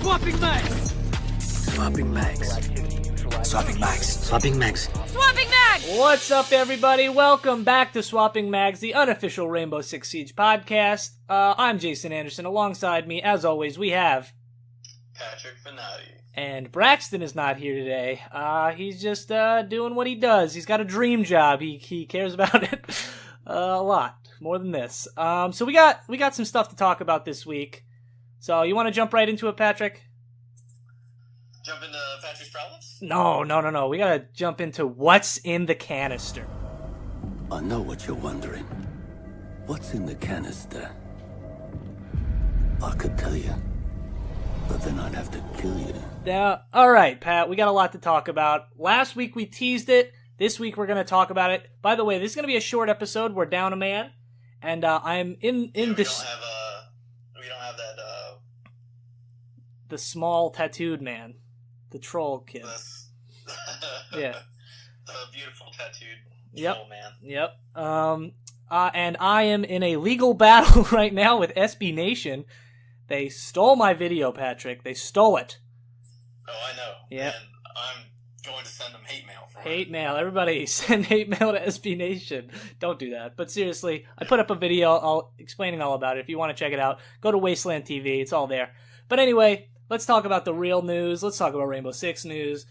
Swapping mags! Swapping mags. Swapping mags. Swapping mags. Swapping mags! What's up, everybody? Welcome back to Swapping Mags, the unofficial Rainbow Six Siege podcast. I'm Jason Anderson. Alongside me, as always, we have... Patrick Finati. And Braxton is not here today. He's just doing what he does. He's got a dream job. He cares about it a lot. More than this. So we got some stuff to talk about this week. So you want to jump right into it, Patrick? Jump into Patrick's problems? No. We gotta jump into what's in the canister. I know what you're wondering. What's in the canister? I could tell you, but then I'd have to kill you. Now, all right, Pat, we got a lot to talk about. Last week we teased it. This week we're going to talk about it. By the way, this is going to be a short episode. We're down a man, and I'm in this. We don't have that. The small tattooed man, the troll kid. Yeah. The beautiful tattooed troll man. Yep. And I am in a legal battle right now with SB Nation. They stole my video, Patrick. They stole it. Oh, I know. Yeah. And I'm going to send them hate mail for it. Hate mail. Everybody send hate mail to SB Nation. Don't do that. But seriously, I put up a video explaining all about it. If you want to check it out, go to Wasteland TV. It's all there. But anyway, let's talk about the real news. Let's talk about Rainbow Six news.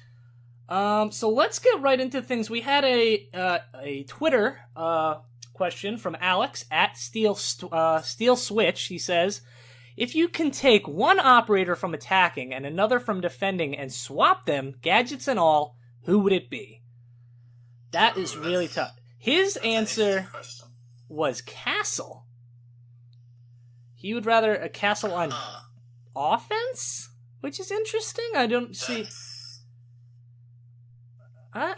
So let's get right into things. We had a Twitter question from Alex at Steel Switch. He says, if you can take one operator from attacking and another from defending and swap them, gadgets and all, who would it be? That is really tough. His answer was Castle. He would rather a Castle on offense, which is interesting. I don't see... Okay. I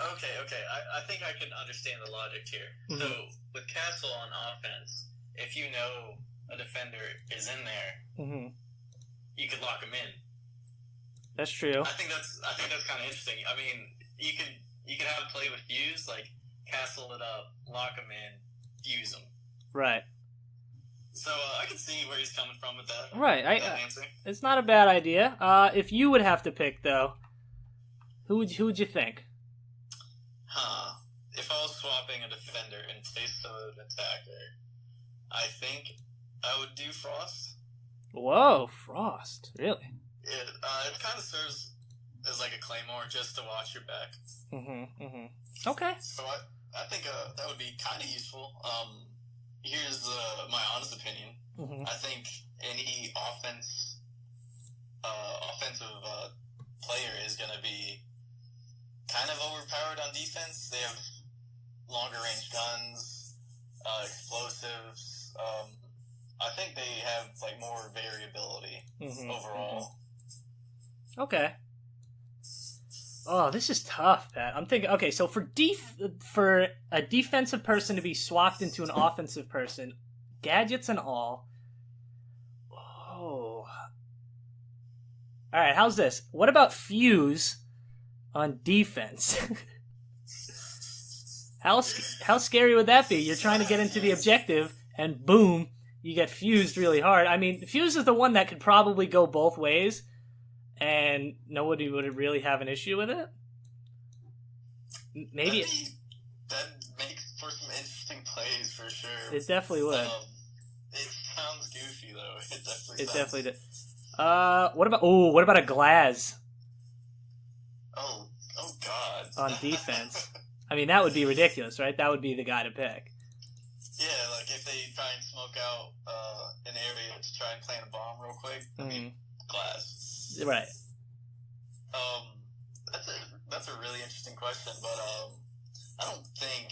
think I can understand the logic here. Mm-hmm. So, with Castle on offense, if you know a defender is in there, mm-hmm. you could lock him in. That's true. I think that's kind of interesting. I mean, you could have a play with fuse, like castle it up, lock him in, fuse him. Right. So I can see where he's coming from with that. Right. That answer. It's not a bad idea. If you would have to pick, though, who would you think? If I was swapping a defender in place of an attacker, I think I would do Frost. Whoa, Frost. Really? It kind of serves as like a claymore just to watch your back. Okay. So I think that would be kind of useful. Here's my honest opinion. I think any offensive player is going to be kind of overpowered on defense. They have longer range guns, explosives. I think they have like more variability overall. Okay. Oh, this is tough, Pat. I'm thinking. Okay, so for a defensive person to be swapped into an offensive person, gadgets and all. Oh. All right. How's this? What about Fuse on defense? How scary would that be? You're trying to get into the objective, and boom, you get fused really hard. I mean, Fuse is the one that could probably go both ways, and nobody would really have an issue with it. Maybe that makes for some interesting plays for sure. It definitely would. It sounds goofy though. It definitely did. What about a Glaz? Oh God. On defense. I mean, that would be ridiculous, right? That would be the guy to pick. Yeah, like if they try and smoke out an area to try and plant a bomb real quick. I mean, Glass. Right. That's a really interesting question, but I don't think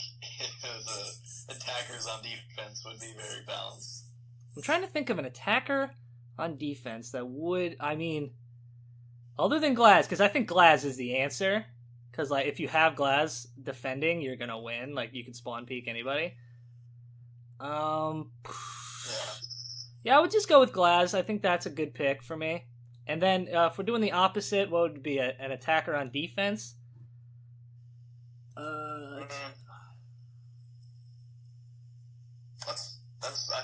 the attackers on defense would be very balanced. I'm trying to think of an attacker on defense that would, I mean, other than Glaz, because I think Glaz is the answer. Because, like, if you have Glaz defending, you're going to win. Like, you can spawn peek anybody. Yeah, I would just go with Glaz. I think that's a good pick for me. And then, if we're doing the opposite, what would be an attacker on defense? I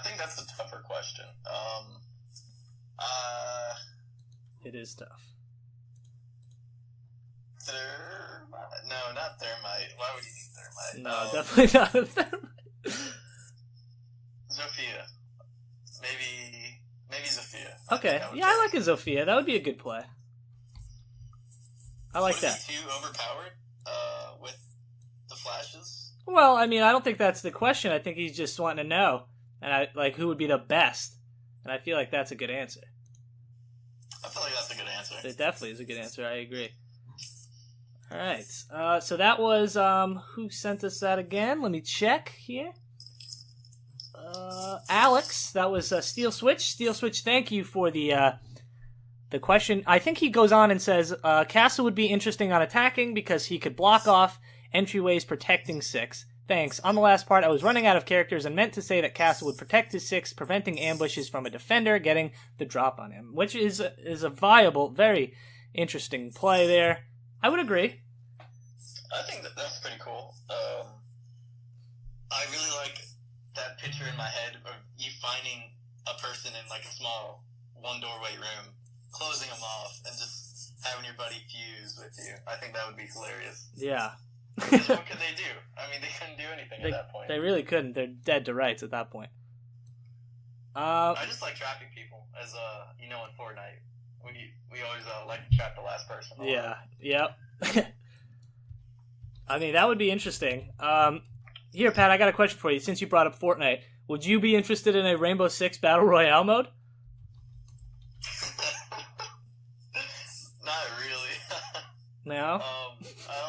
think that's a tougher question. It is tough. No, not thermite. Why would you need thermite? No, definitely not a thermite. Zofia. Maybe Zofia. Okay, yeah, I like a Zofia. That would be a good play. I like that. Is he too overpowered with the flashes? Well, I mean, I don't think that's the question. I think he's just wanting to know, and who would be the best, and I feel like that's a good answer. I feel like that's a good answer. It definitely is a good answer. I agree. All right. So that was who sent us that again? Let me check here. Alex. That was Steel Switch. Steel Switch. Thank you for the question. I think he goes on and says Castle would be interesting on attacking because he could block off entryways protecting 6. Thanks. On the last part, I was running out of characters and meant to say that Castle would protect his 6, preventing ambushes from a defender getting the drop on him, which is a viable, very interesting play there. I would agree. I think that's pretty cool. I really like that picture in my head of you finding a person in like a small one-doorway room, closing them off, and just having your buddy fuse with you. I think that would be hilarious. Yeah. Because what could they do? I mean, they couldn't do anything at that point. They really couldn't. They're dead to rights at that point. I just like trapping people, as in Fortnite. We always like to trap the last person. Yeah. Yep. I mean, that would be interesting. Here, Pat, I got a question for you. Since you brought up Fortnite, would you be interested in a Rainbow Six Battle Royale mode? Not really. No? I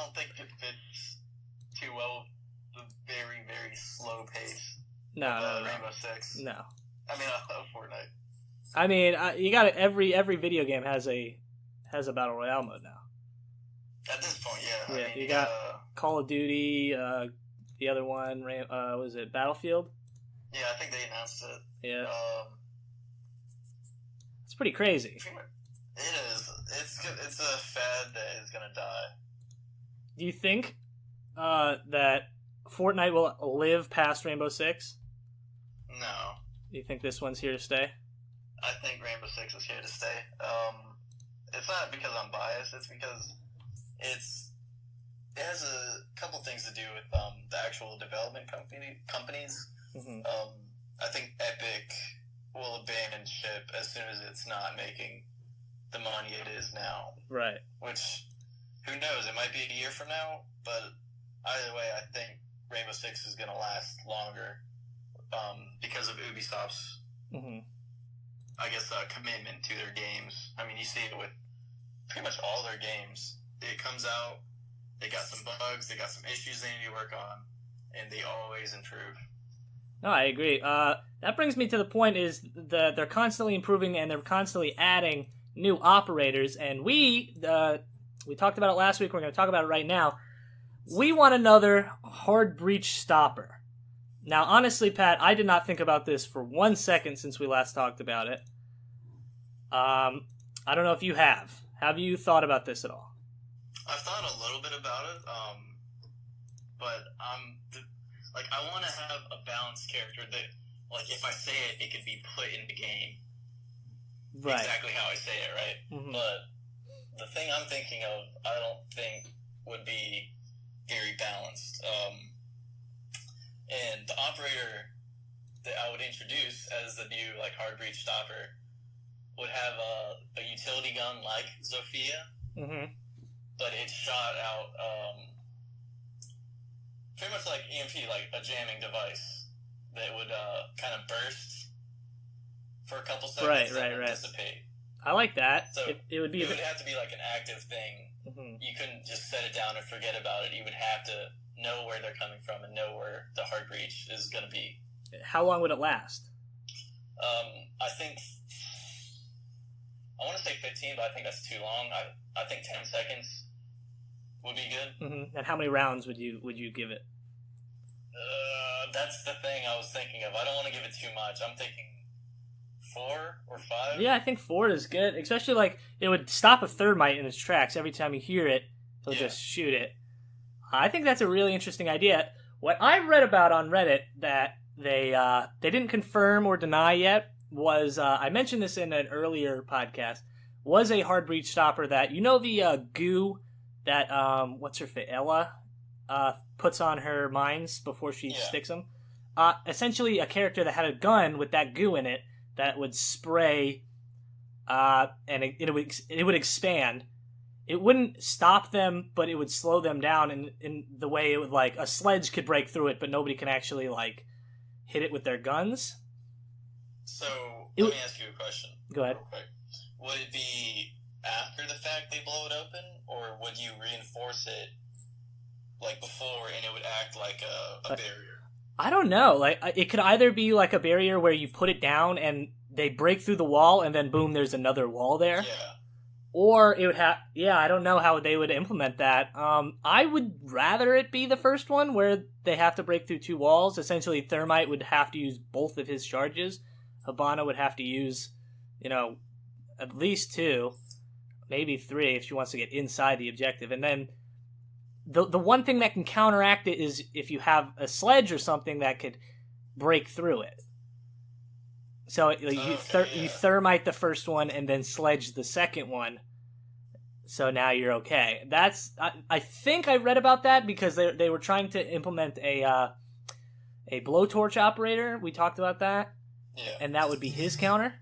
don't think it fits too well with the very, very slow pace No. Rainbow Six. No. I mean, Fortnite. I mean, you got it. Every video game has a Battle Royale mode now. At this point, yeah. Yeah, I mean, you got Call of Duty, the other one, was it Battlefield? Yeah, I think they announced it. Yeah. It's pretty crazy. It is. It's a fad that is gonna die. Do you think that Fortnite will live past Rainbow Six? No. Do you think this one's here to stay? I think Rainbow Six is here to stay. It's not because I'm biased. It's because it has a couple things to do with the actual development companies. Mm-hmm. I think Epic will abandon ship as soon as it's not making the money it is now. Right. Which, who knows? It might be a year from now, but either way, I think Rainbow Six is going to last longer because of Ubisoft's, I guess, commitment to their games. I mean, you see it with pretty much all their games. It comes out, they got some bugs, they got some issues they need to work on, and they always improve. No, I agree. That brings me to the point is that they're constantly improving and they're constantly adding new operators. And we talked about it last week. We're going to talk about it right now. We want another hard breach stopper. Now, honestly, Pat, I did not think about this for 1 second since we last talked about it. I don't know if you have. Have you thought about this at all? I've thought a little bit about it, but I want to have a balanced character that, like, if I say it, it could be put in the game. Right. Exactly how I say it, right? Mm-hmm. But the thing I'm thinking of, I don't think would be very balanced. And the operator that I would introduce as the new, like, hard breach stopper would have a utility gun like Zofia, but it's shot out pretty much like EMP, like a jamming device that would kind of burst for a couple seconds and then dissipate. I like that. So it would be. It would have to be like an active thing. You couldn't just set it down and forget about it. You would have to know where they're coming from and know where the hard breach is going to be. How long would it last? I think I want to say 15, but I think that's too long. I think 10 seconds would be good. And how many rounds would you give it? That's the thing I was thinking of. I don't want to give it too much. I'm thinking 4 or 5. Yeah, I think 4 is good. Especially, like, it would stop a thermite in its tracks. Every time you hear it, it'll just shoot it. I think that's a really interesting idea. What I've read about on Reddit that they didn't confirm or deny yet was, I mentioned this in an earlier podcast, was a hard breach stopper that, the goo that, what's her face, Ella, puts on her mines before she sticks them? Essentially a character that had a gun with that goo in it that would spray, and it would expand. It wouldn't stop them, but it would slow them down in the way it would, like, a sledge could break through it, but nobody can actually, like, hit it with their guns. So, let me ask you a question. Go ahead. Real quick. Would it be after the fact they blow it open, or would you reinforce it, like, before, and it would act like a barrier? I don't know. Like, it could either be like a barrier where you put it down and they break through the wall, and then boom, there's another wall there. Yeah. Or it would have... Yeah, I don't know how they would implement that. I would rather it be the first one, where they have to break through 2 walls. Essentially, Thermite would have to use both of his charges. Habana would have to use, at least 2, maybe 3 if she wants to get inside the objective. And then the one thing that can counteract it is if you have a sledge or something that could break through it. So you Thermite the first one and then sledge the second one. So now you're okay. I think I read about that because they were trying to implement a blowtorch operator. We talked about that. Yeah. And that would be his counter.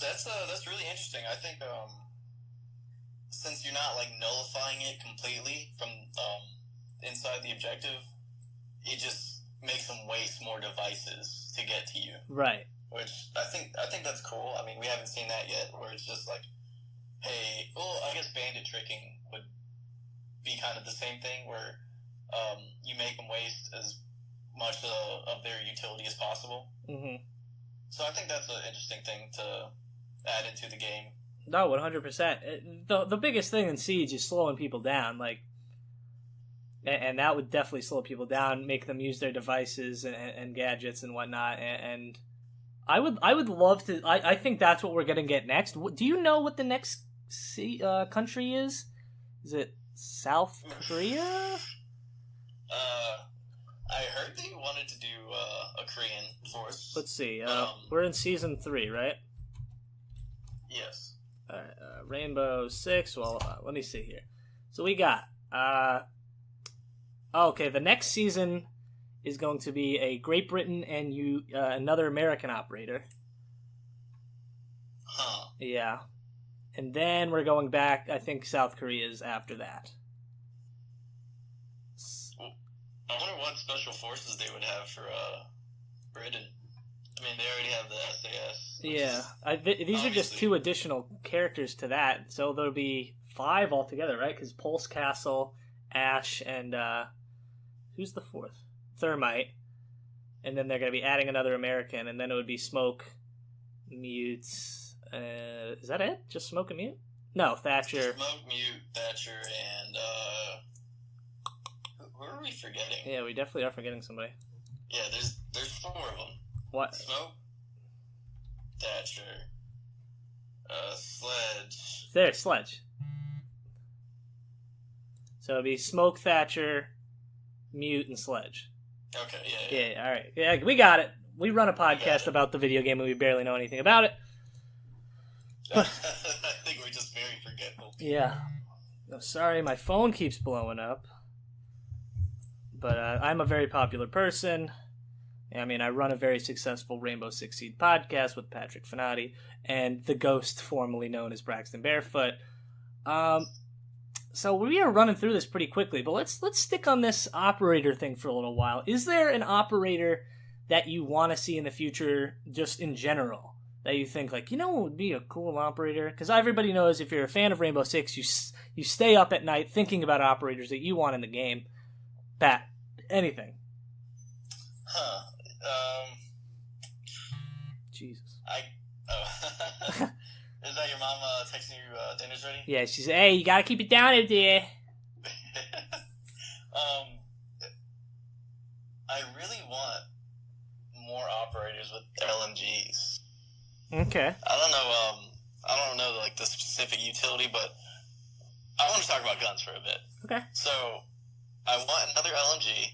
That's really interesting. I think since you're not, like, nullifying it completely from inside the objective, it just makes them waste more devices to get to you. Right. Which I think that's cool. I mean, we haven't seen that yet, where it's just like, hey, well, I guess bandit tricking would be kind of the same thing, where you make them waste as much of their utility as possible. Mm-hmm. So I think that's an interesting thing to add into the game. No, 100%. The biggest thing in Siege is slowing people down, like, and that would definitely slow people down, make them use their devices and gadgets and whatnot. And I would love to. I think that's what we're gonna get next. Do you know what the next country is? Is it South Korea? I heard they wanted to do a Korean force. Let's see. We're in season 3, right? Yes. All right. Rainbow Six. Well, let me see here. So we got. Okay, the next season is going to be a Great Britain and another American operator. Huh. Yeah. And then we're going back, I think South Korea is after that. I wonder what special forces they would have for Britain. I mean, they already have the SAS. Yeah. These are just 2 additional characters to that, so there'll be 5 altogether, right? Because Pulse Castle, Ash, and who's the 4th? Thermite. And then they're going to be adding another American, and then it would be Smoke, Mute. Is that it? Just Smoke and Mute? No, Thatcher. Smoke, Mute, Thatcher, and who are we forgetting? Yeah, we definitely are forgetting somebody. Yeah, there's 4 of them. What? Smoke, Thatcher, Sledge. There, Sledge. So it'd be Smoke, Thatcher, Mute, and Sledge. Okay, yeah. All right. Yeah, we got it. We run a podcast about the video game and we barely know anything about it. I think we're just very forgetful. Yeah. Oh, sorry, my phone keeps blowing up. But I'm a very popular person. I mean, I run a very successful Rainbow Six Siege podcast with Patrick Finati and the ghost formerly known as Braxton Barefoot. So we are running through this pretty quickly, but let's stick on this operator thing for a little while. Is there an operator that you want to see in the future, just in general, that you think, like, what would be a cool operator? Because everybody knows if you're a fan of Rainbow Six, you stay up at night thinking about operators that you want in the game. Pat, anything? Huh. Jesus. Is that your mom texting you dinner's ready? Yeah, she said, hey, you gotta keep it down out there. I really want more operators with LMGs. Okay. I don't know like the specific utility, but I want to talk about guns for a bit. Okay. So, I want another LMG,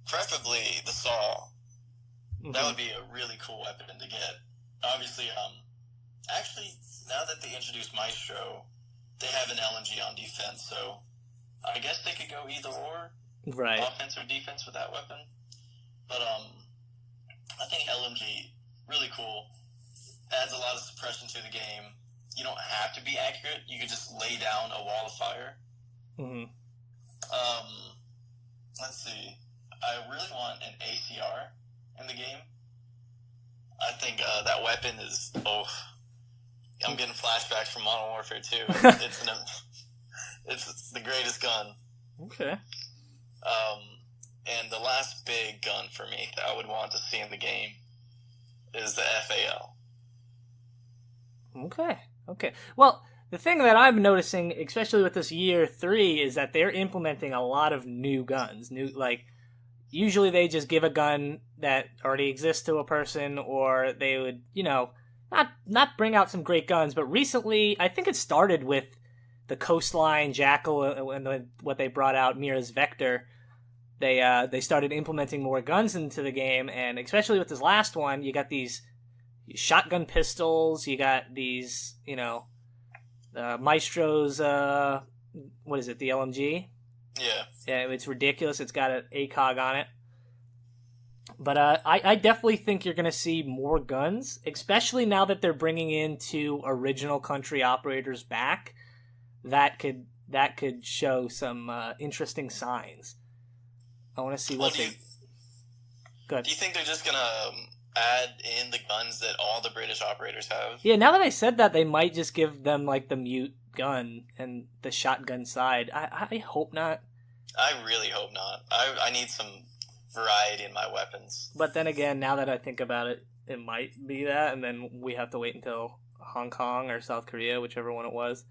preferably the SAW. Mm-hmm. That would be a really cool weapon to get. Obviously, Actually, now that they introduced Maestro, they have an LMG on defense, so I guess they could go either or, right? Offense or defense with that weapon. But I think LMG really cool. Adds a lot of suppression to the game. You don't have to be accurate. You could just lay down a wall of fire. Mm-hmm. Let's see. I really want an ACR in the game. I think that weapon is. Oh, I'm getting flashbacks from Modern Warfare 2. It's the greatest gun. Okay. And the last big gun for me that I would want to see in the game is the FAL. Okay. Well, the thing that I'm noticing, especially with this year 3, is that they're implementing a lot of new guns. Usually they just give a gun that already exists to a person, or they would, not bring out some great guns. But recently, I think it started with the Coastline Jackal and what they brought out, Mira's Vector. They started implementing more guns into the game, and especially with this last one, you got these shotgun pistols, you got these, Maestro's, what is it, the LMG? Yeah, it's ridiculous. It's got an ACOG on it. But I definitely think you're going to see more guns, especially now that they're bringing in 2 original country operators back. That could show some interesting signs. I want to see what they... Good. Do you think they're just going to add in the guns that all the British operators have? Yeah, now that I said that, they might just give them, the mute gun and the shotgun side. I hope not. I really hope not. I need some variety in my weapons. But then again, now that I think about it, it might be that, and then we have to wait until Hong Kong or South Korea, whichever one it was.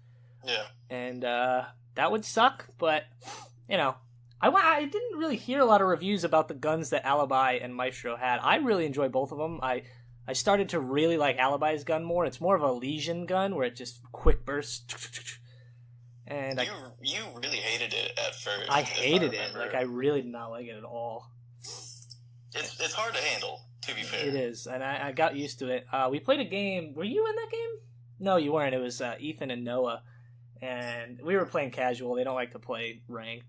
Yeah. And that would suck, but, I didn't really hear a lot of reviews about the guns that Alibi and Maestro had. I really enjoy both of them. I started to really like Alibi's gun more. It's more of a Legion gun where it just quick bursts. And you really hated it at first. I hated it. I really did not like it at all. It's hard to handle, to be fair. It is, and I got used to it. We played a game. Were you in that game? No, you weren't. It was Ethan and Noah, and we were playing casual. They don't like to play ranked.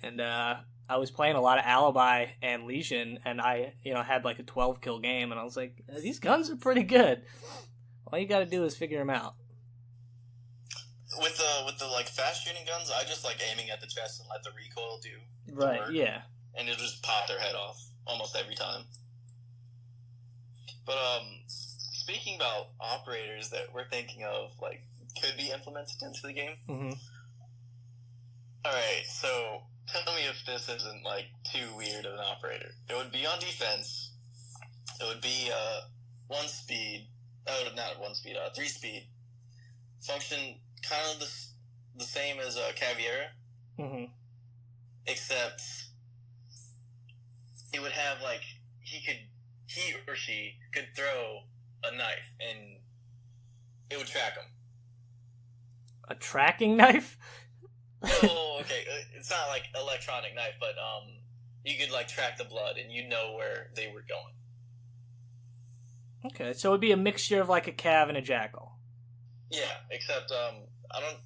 And I was playing a lot of Alibi and Legion, and I, had a 12-kill game, and I was like, these guns are pretty good. All you got to do is figure them out. With the fast shooting guns, I just like aiming at the chest and let the recoil do right, work, yeah. And it'll just pop their head off almost every time. But speaking about operators that we're thinking of could be implemented into the game. Mm-hmm. All right, so tell me if this isn't too weird of an operator. It would be on defense. It would be 1 speed. Oh, not 1 speed. 3 speed. Function kind of the same as Caviera. Mm-hmm. Except it would have he or she could throw a knife and it would track him. A tracking knife? Oh, okay. It's not electronic knife, but you could track the blood and you know where they were going. Okay, so it would be a mixture of a Cav and a Jackal. Yeah, except I don't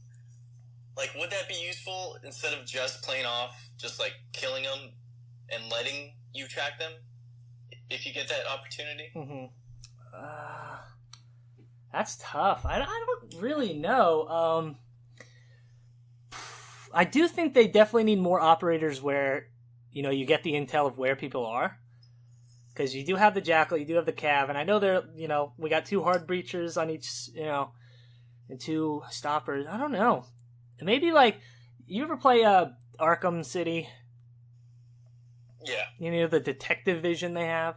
would that be useful instead of just playing off, just killing them and letting you track them if you get that opportunity? Mm-hmm. That's tough. I don't really know. I do think they definitely need more operators where, you get the intel of where people are. Because you do have the Jackal, you do have the Cav, and I know they're, we got 2 hard breachers on each, and 2 stoppers. I don't know. Maybe, you ever play Arkham City? Yeah. The detective vision they have?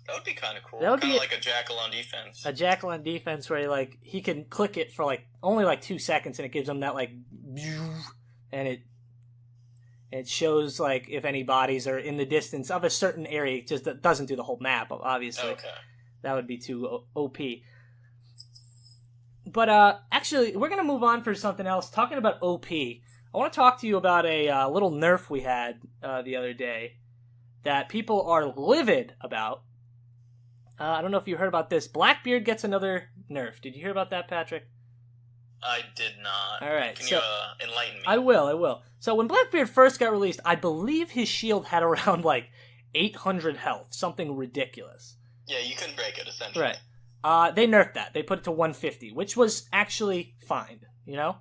That would be kind of cool. That would kind be of like a Jackal on defense. A Jackal on defense where, he can click it for, only, 2 seconds, and it gives him that, and it shows, if any bodies are in the distance of a certain area. It just doesn't do the whole map, obviously. Okay. That would be too OP. But, actually, we're going to move on for something else. Talking about OP, I want to talk to you about a little nerf we had the other day that people are livid about. I don't know if you heard about this. BlackBeard gets another nerf. Did you hear about that, Patrick? I did not. All right. Can you enlighten me? I will. So when BlackBeard first got released, I believe his shield had around like 800 health, something ridiculous. Yeah, you couldn't break it, essentially. Right. They nerfed that. They put it to 150, which was actually fine, you know?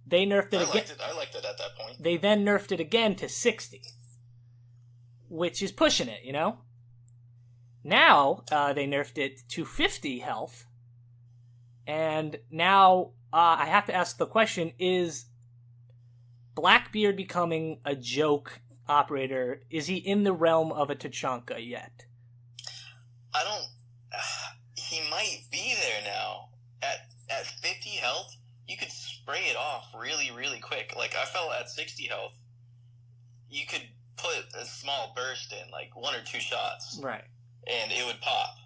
They nerfed it again. I liked it at that point. They then nerfed it again to 60, which is pushing it, you know? Now, they nerfed it to 50 health, and now I have to ask the question, is BlackBeard becoming a joke operator? Is he in the realm of a Tachanka yet? I don't... he might be there now. At 50 health, you could spray it off really, really quick. Like, I felt at 60 health, you could put a small burst in, like 1 or 2 shots. Right. And it would pop.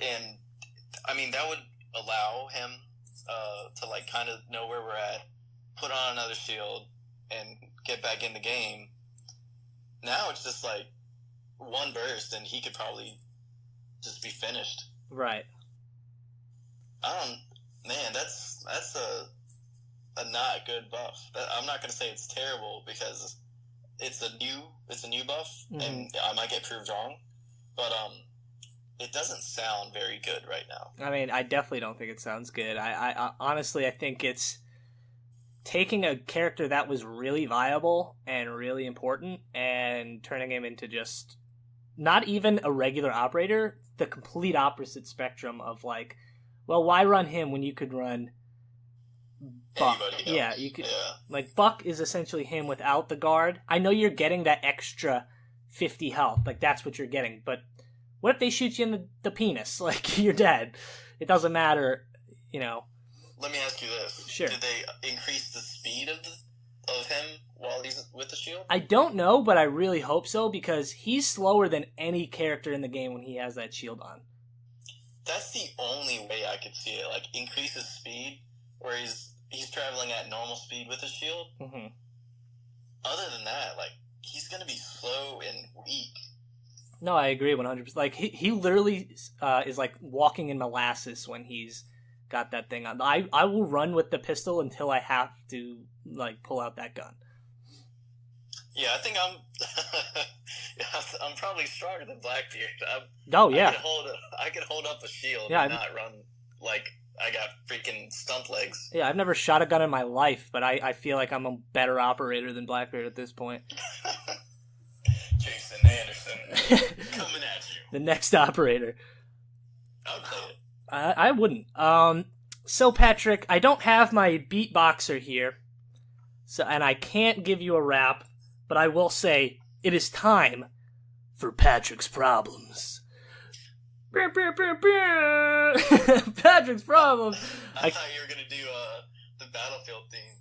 And, I mean, that would allow him to, like, kind of know where we're at, put on another shield, and get back in the game. Now it's just, like, 1 burst, and he could probably just be finished. Right. Man, that's a not good buff. I'm not going to say it's terrible, because it's a new buff, and I might get proved wrong. But it doesn't sound very good right now. I mean, I definitely don't think it sounds good. I honestly, I think it's taking a character that was really viable and really important and turning him into just not even a regular operator, the complete opposite spectrum of like, well, why run him when you could run Buck? Yeah, you could. Yeah. Like, Buck is essentially him without the guard. I know you're getting that extra 50 health, like that's what you're getting, but what if they shoot you in the penis? Like, you're dead. It doesn't matter, you know. Let me ask you this. Sure. Did they increase the speed of him while he's with the shield? I don't know, but I really hope so, because he's slower than any character in the game when he has that shield on. That's the only way I could see it. Like, increase his speed, where he's traveling at normal speed with his shield. Mm-hmm. Other than that, like, he's going to be slow and weak. No, I agree 100%. Like, he literally is like walking in molasses when he's got that thing on. I will run with the pistol until I have to, like, pull out that gun. Yeah, I think I'm probably stronger than BlackBeard. I could hold up a shield and not run like I got freaking stump legs. Yeah, I've never shot a gun in my life, but I feel like I'm a better operator than BlackBeard at this point. Jason Anderson coming at you. The next operator. I'll play it. I wouldn't. So Patrick, I don't have my beatboxer here, and I can't give you a rap, but I will say it is time for Patrick's Problems. Patrick's Problems. I thought you were gonna do the Battlefield theme.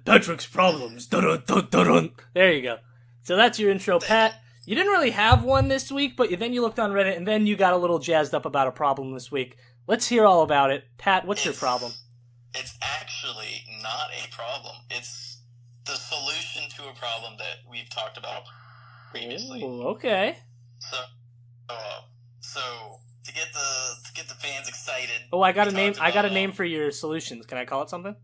Patrick's Problems. There you go. So that's your intro, Pat. You didn't really have one this week, but then you looked on Reddit, and then you got a little jazzed up about a problem this week. Let's hear all about it. Pat, what's your problem? It's actually not a problem. It's the solution to a problem that we've talked about previously. Ooh, okay. So to get the fans excited. Oh, I got a name. I got a name for your solutions. Can I call it something?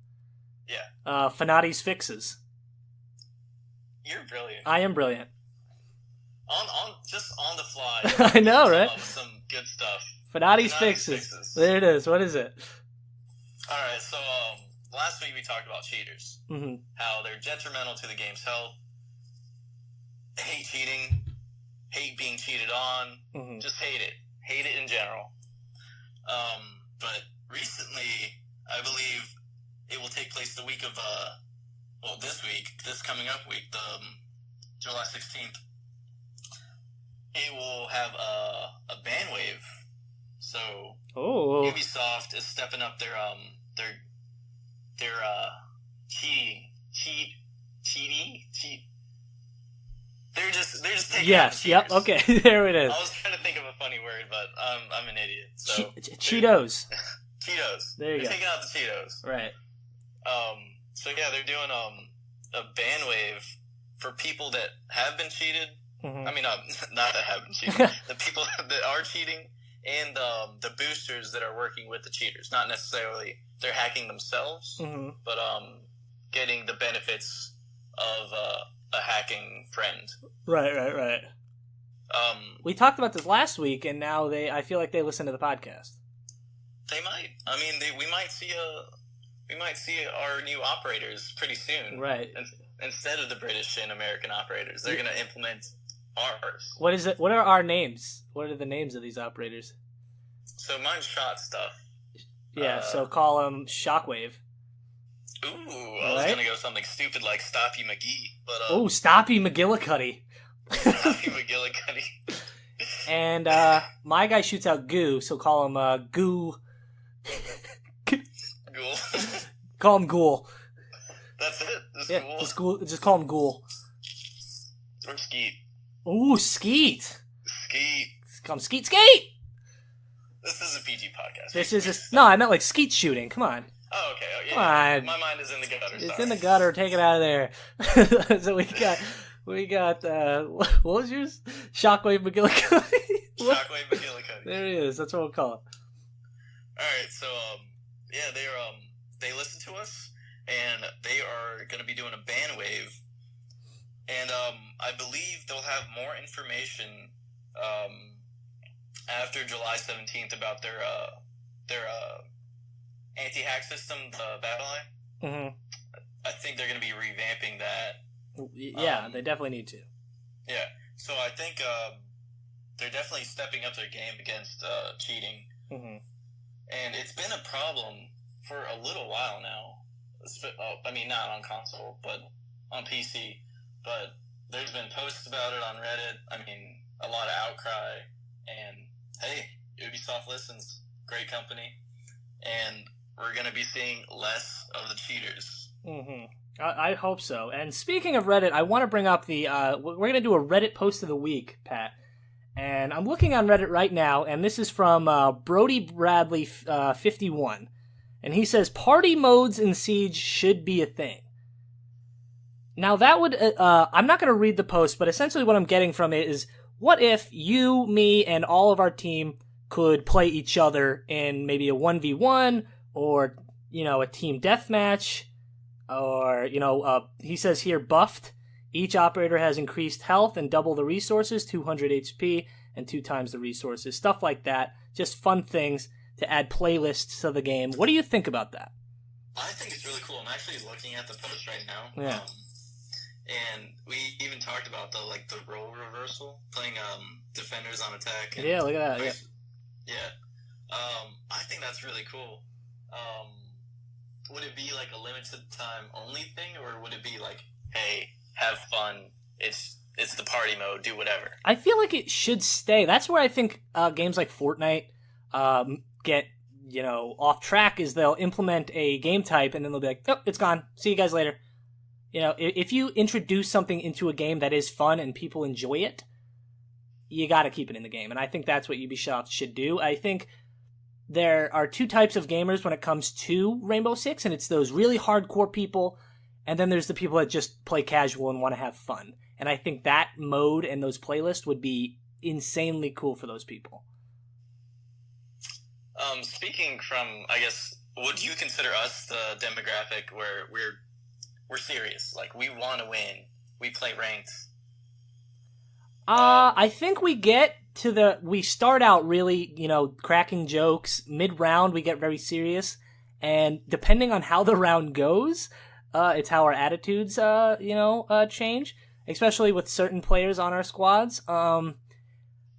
Yeah. Fanati's Fixes. You're brilliant. I am brilliant. Just on the fly. I know, right? Some good stuff. Fanati's Fixes. There it is. What is it? All right. So last week we talked about cheaters. Mm-hmm. How they're detrimental to the game's health. Hate cheating. Hate being cheated on. Mm-hmm. Just hate it. Hate it in general. But recently, I believe it will take place the week of this coming up week, the July 16th. It will have a ban wave. So Ubisoft is stepping up their cheat. They're just taking yes, yep, okay, there it is. I was trying to think of a funny word, but I'm an idiot. So Cheetos. Cheetos. There you go. They're taking out the Cheetos. Right. So yeah, they're doing a ban wave for people that have been cheated I mean, not that have been cheating. The people that are cheating and the boosters that are working with the cheaters. Not necessarily they're hacking themselves, but getting the benefits of a hacking friend. Right. We talked about this last week, and now I feel like they listen to the podcast. They might. I mean, we might see our new operators pretty soon. Right. Instead of the British and American operators, they're going to implement ours. What is it? What are our names? What are the names of these operators? So mine's Shot Stuff. Yeah. So call them ShockWave. Ooh, I was going to go something stupid like Stoppy McGee, but Stoppy Mcgillicutty. Stoppy Mcgillicutty. And my guy shoots out goo, so call him Goo. Ghoul. Call him Ghoul. That's it? Ghoul. Just call him Ghoul. Or Skeet. Ooh, Skeet. Skeet. Call him Skeet. Skeet! This is a PG podcast. This is no, I meant like skeet shooting. Come on. Oh, okay. Oh, yeah. Come on. My mind is in the gutter. It's in the gutter. Take it out of there. So we got what was yours? Shockwave McGillicutty. Shockwave McGillicutty. There he is. That's what we'll call it. All right. So yeah, they listen to us, and they are going to be doing a ban wave, and I believe they'll have more information after July 17th about their anti-hack system, the Battle Eye. Mm-hmm. I think they're going to be revamping that. Yeah, they definitely need to. Yeah, so I think they're definitely stepping up their game against cheating. Mm-hmm. And it's been a problem for a little while now. I mean, not on console, but on PC. But there's been posts about it on Reddit. I mean, a lot of outcry. And, hey, Ubisoft listens. Great company. And we're going to be seeing less of the cheaters. Mm-hmm. I hope so. And speaking of Reddit, I want to bring up we're going to do a Reddit post of the week, Pat. And I'm looking on Reddit right now, and this is from Brody Bradley 51. And he says, party modes in Siege should be a thing. Now that would, I'm not going to read the post, but essentially what I'm getting from it is, what if you, me, and all of our team could play each other in maybe a 1v1, or, a team deathmatch, or, he says here, buffed. Each operator has increased health and double the resources, 200 HP, and 2 times the resources. Stuff like that. Just fun things to add playlists to the game. What do you think about that? I think it's really cool. I'm actually looking at the post right now. Yeah. And we even talked about the role reversal, playing defenders on attack. And yeah, look at that. Yeah. I think that's really cool. Would it be like a limited time only thing, or would it be like, hey, have fun, it's the party mode, do whatever? I feel like it should stay. That's where I think games like Fortnite get off track, is they'll implement a game type and then they'll be like, oh, it's gone, see you guys later. If you introduce something into a game that is fun and people enjoy it, you got to keep it in the game. And I think that's what Ubisoft should do. I think there are 2 types of gamers when it comes to Rainbow Six, and it's those really hardcore people, and then there's the people that just play casual and want to have fun. And I think that mode and those playlists would be insanely cool for those people. Speaking from, I guess, would you consider us the demographic where we're serious? Like, we want to win. We play ranked. I think we start out really, cracking jokes. Mid-round, we get very serious. And depending on how the round goes, it's how our attitudes, change. Especially with certain players on our squads.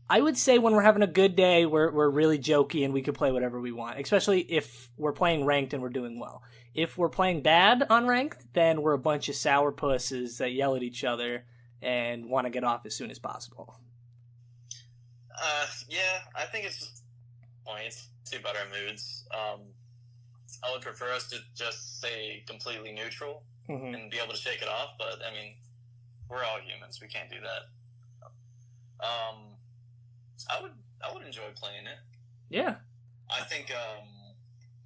I would say when we're having a good day, we're really jokey and we can play whatever we want. Especially if we're playing ranked and we're doing well. If we're playing bad on ranked, then we're a bunch of sourpusses that yell at each other and want to get off as soon as possible. Yeah, I think it's just points to about our moods. I would prefer us to just stay completely neutral and be able to shake it off, but I mean, we're all humans. We can't do that. I would enjoy playing it. Yeah. I think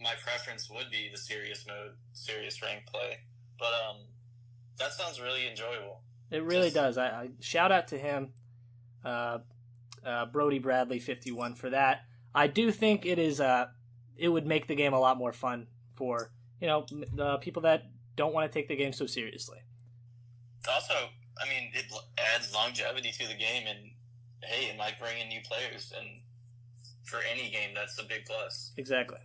my preference would be the serious mode, serious rank play, but that sounds really enjoyable. It really does. I shout out to him. Brody Bradley 51 for that. I do think it would make the game a lot more fun for the people that don't want to take the game so seriously. Also, I mean, it adds longevity to the game, and hey, it might bring in new players, and for any game, that's a big plus. Exactly.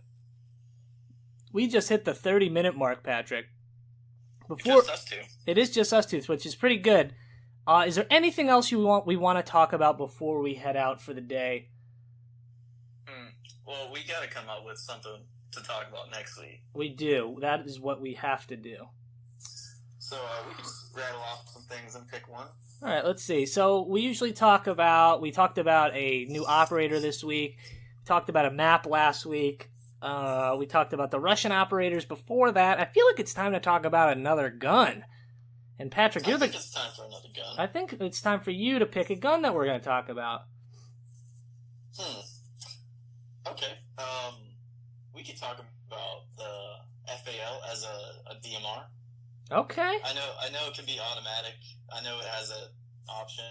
We just hit the 30-minute mark, Patrick. Just us two. It is just us two, which is pretty good. Is there anything else we want to talk about before we head out for the day? Well, we got to come up with something to talk about next week. We do. That is what we have to do. So we can just rattle off some things and pick one. All right, let's see. So we talked about a new operator this week. We talked about a map last week. We talked about the Russian operators before that. I feel like it's time to talk about another gun. And Patrick, I think it's time for another gun. I think it's time for you to pick a gun that we're going to talk about. Okay. We could talk about the FAL as a DMR. Okay. I know it can be automatic. I know it has an option.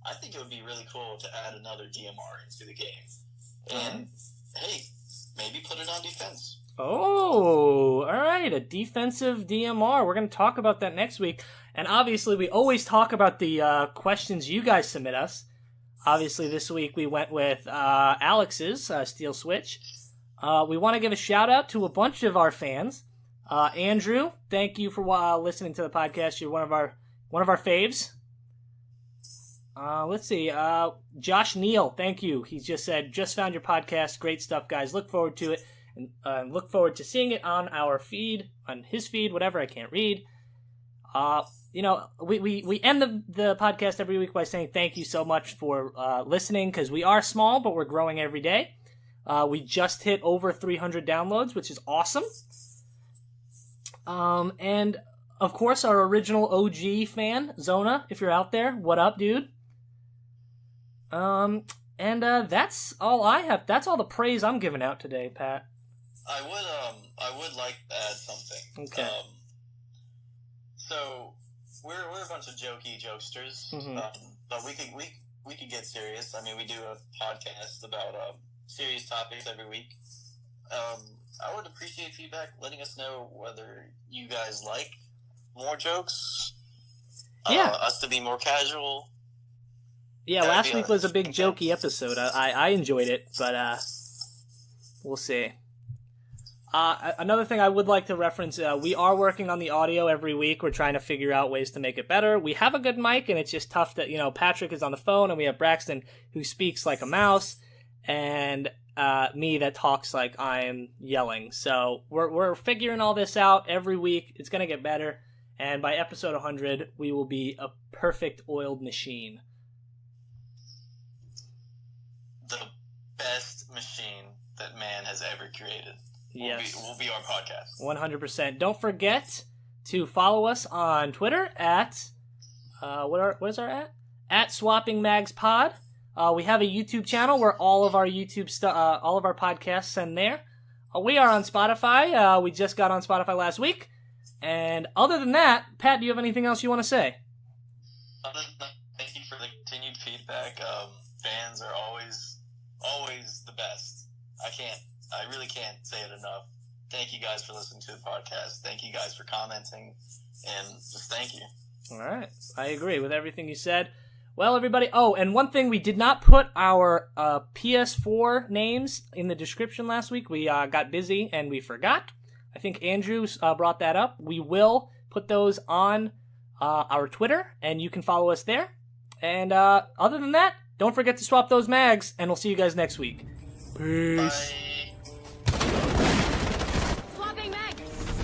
I think it would be really cool to add another DMR into the game. And, hey, maybe put it on defense. Oh, all right. A defensive DMR. We're going to talk about that next week. And obviously, we always talk about the questions you guys submit us. Obviously, this week we went with Alex's Steel Switch. We want to give a shout-out to a bunch of our fans. Andrew, thank you for listening to the podcast. You're one of our faves. Let's see. Josh Neal, thank you. He just said, just found your podcast. Great stuff, guys. Look forward to it. And look forward to seeing it on our feed, on his feed, whatever. I can't read. We end the podcast every week by saying thank you so much for listening, because we are small, but we're growing every day. We just hit over 300 downloads, which is awesome. And of course, our original OG fan, Zona, if you're out there, what up, dude? And that's all I have. That's all the praise I'm giving out today, Pat. I would like to add something. Okay. So we're a bunch of jokesters, but we could get serious. I mean, we do a podcast about serious topics every week. I would appreciate feedback, letting us know whether you guys like more jokes. Us to be more casual. Yeah, last week was a big jokey episode. I enjoyed it, but we'll see. Another thing I would like to reference, we are working on the audio every week. We're trying to figure out ways to make it better. We have a good mic, and it's just tough that, Patrick is on the phone, and we have Braxton, who speaks like a mouse, and me that talks like I'm yelling. So we're figuring all this out every week. It's going to get better, and by episode 100, we will be a perfect oiled machine. The best machine that man has ever created. Yes. Will be our podcast. 100%. Don't forget to follow us on Twitter at what is our at? At SwappingMagsPod. We have a YouTube channel where all of our all of our podcasts send there. We are on Spotify. We just got on Spotify last week. And other than that, Pat, do you have anything else you want to say? Other than that, thank you for the continued feedback. Fans are always the best. I really can't say it enough. Thank you guys for listening to the podcast. Thank you guys for commenting. And just thank you. All right. I agree with everything you said. Well, everybody. Oh, and one thing, we did not put our PS4 names in the description last week. We got busy and we forgot. I think Andrew brought that up. We will put those on our Twitter, and you can follow us there. And other than that, don't forget to swap those mags, and we'll see you guys next week. Peace. Bye.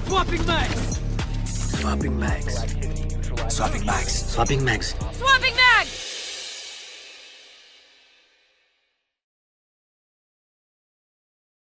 Swapping mags! Swapping mags. Swapping mags. Swapping mags. Swapping mags!